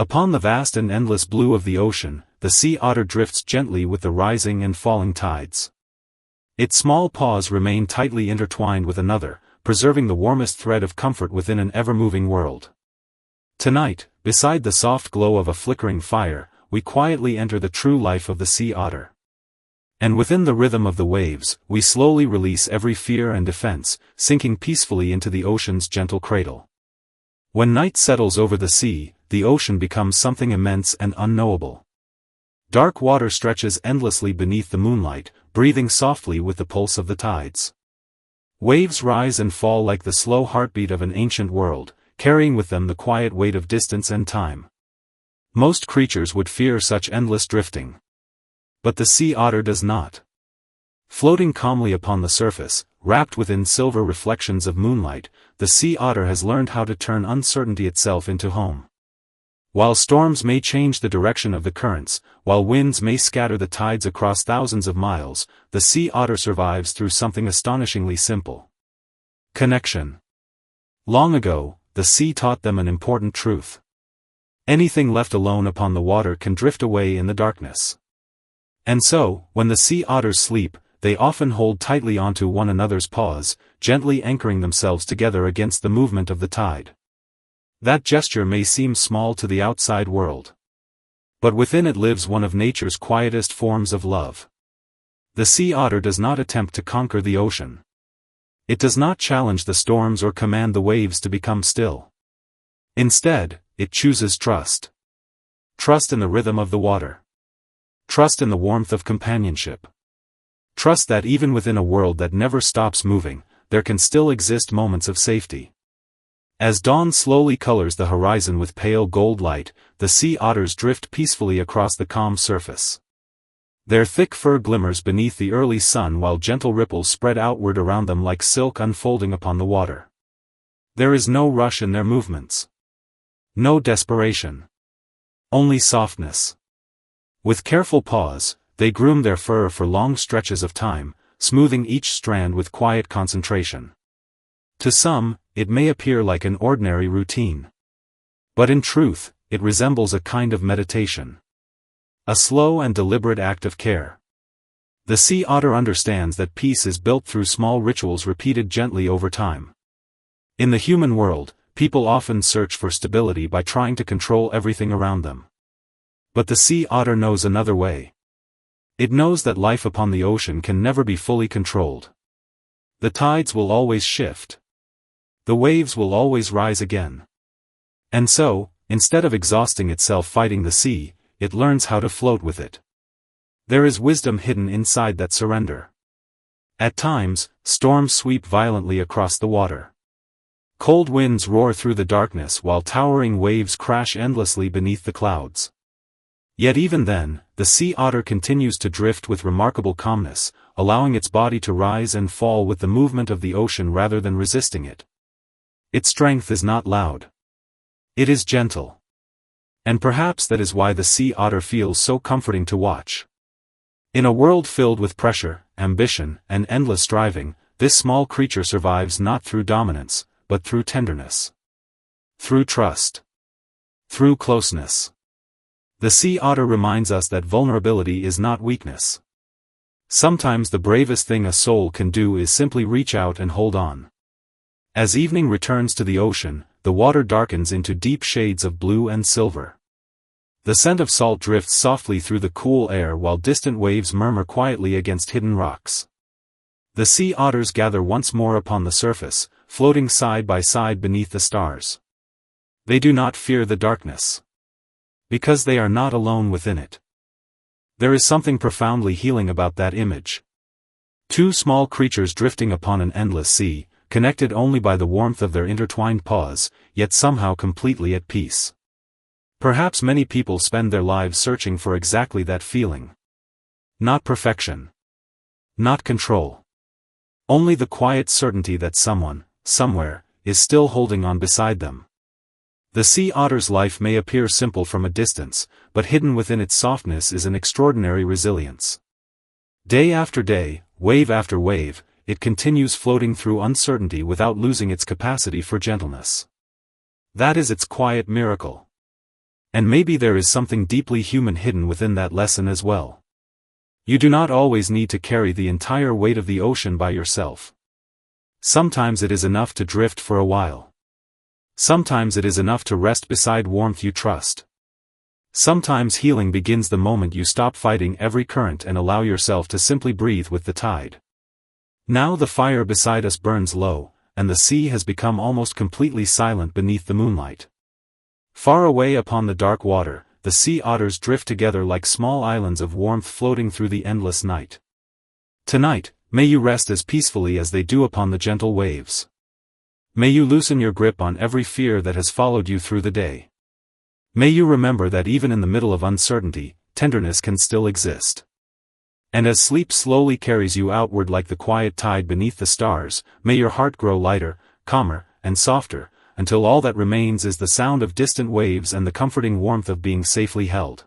Upon the vast and endless blue of the ocean, the sea otter drifts gently with the rising and falling tides. Its small paws remain tightly intertwined with another, preserving the warmest thread of comfort within an ever-moving world. Tonight, beside the soft glow of a flickering fire, we quietly enter the true life of the sea otter. And within the rhythm of the waves, we slowly release every fear and defense, sinking peacefully into the ocean's gentle cradle. When night settles over the sea, the ocean becomes something immense and unknowable. Dark water stretches endlessly beneath the moonlight, breathing softly with the pulse of the tides. Waves rise and fall like the slow heartbeat of an ancient world, carrying with them the quiet weight of distance and time. Most creatures would fear such endless drifting. But the sea otter does not. Floating calmly upon the surface, wrapped within silver reflections of moonlight, the sea otter has learned how to turn uncertainty itself into home. While storms may change the direction of the currents, while winds may scatter the tides across thousands of miles, the sea otter survives through something astonishingly simple. Connection. Long ago, the sea taught them an important truth. Anything left alone upon the water can drift away in the darkness. And so, when the sea otters sleep, they often hold tightly onto one another's paws, gently anchoring themselves together against the movement of the tide. That gesture may seem small to the outside world. But within it lives one of nature's quietest forms of love. The sea otter does not attempt to conquer the ocean. It does not challenge the storms or command the waves to become still. Instead, it chooses trust. Trust in the rhythm of the water. Trust in the warmth of companionship. Trust that even within a world that never stops moving, there can still exist moments of safety. As dawn slowly colors the horizon with pale gold light, the sea otters drift peacefully across the calm surface. Their thick fur glimmers beneath the early sun while gentle ripples spread outward around them like silk unfolding upon the water. There is no rush in their movements. No desperation. Only softness. With careful pause, they groom their fur for long stretches of time, smoothing each strand with quiet concentration. To some, it may appear like an ordinary routine. But in truth, it resembles a kind of meditation. A slow and deliberate act of care. The sea otter understands that peace is built through small rituals repeated gently over time. In the human world, people often search for stability by trying to control everything around them. But the sea otter knows another way. It knows that life upon the ocean can never be fully controlled. The tides will always shift. The waves will always rise again. And so, instead of exhausting itself fighting the sea, it learns how to float with it. There is wisdom hidden inside that surrender. At times, storms sweep violently across the water. Cold winds roar through the darkness while towering waves crash endlessly beneath the clouds. Yet even then, the sea otter continues to drift with remarkable calmness, allowing its body to rise and fall with the movement of the ocean rather than resisting it. Its strength is not loud. It is gentle. And perhaps that is why the sea otter feels so comforting to watch. In a world filled with pressure, ambition, and endless striving, this small creature survives not through dominance, but through tenderness. Through trust. Through closeness. The sea otter reminds us that vulnerability is not weakness. Sometimes the bravest thing a soul can do is simply reach out and hold on. As evening returns to the ocean, the water darkens into deep shades of blue and silver. The scent of salt drifts softly through the cool air while distant waves murmur quietly against hidden rocks. The sea otters gather once more upon the surface, floating side by side beneath the stars. They do not fear the darkness. Because they are not alone within it. There is something profoundly healing about that image. Two small creatures drifting upon an endless sea, connected only by the warmth of their intertwined paws, yet somehow completely at peace. Perhaps many people spend their lives searching for exactly that feeling. Not perfection. Not control. Only the quiet certainty that someone, somewhere, is still holding on beside them. The sea otter's life may appear simple from a distance, but hidden within its softness is an extraordinary resilience. Day after day, wave after wave, it continues floating through uncertainty without losing its capacity for gentleness. That is its quiet miracle. And maybe there is something deeply human hidden within that lesson as well. You do not always need to carry the entire weight of the ocean by yourself. Sometimes it is enough to drift for a while. Sometimes it is enough to rest beside warmth you trust. Sometimes healing begins the moment you stop fighting every current and allow yourself to simply breathe with the tide. Now the fire beside us burns low, and the sea has become almost completely silent beneath the moonlight. Far away upon the dark water, the sea otters drift together like small islands of warmth floating through the endless night. Tonight, may you rest as peacefully as they do upon the gentle waves. May you loosen your grip on every fear that has followed you through the day. May you remember that even in the middle of uncertainty, tenderness can still exist. And as sleep slowly carries you outward like the quiet tide beneath the stars, may your heart grow lighter, calmer, and softer, until all that remains is the sound of distant waves and the comforting warmth of being safely held.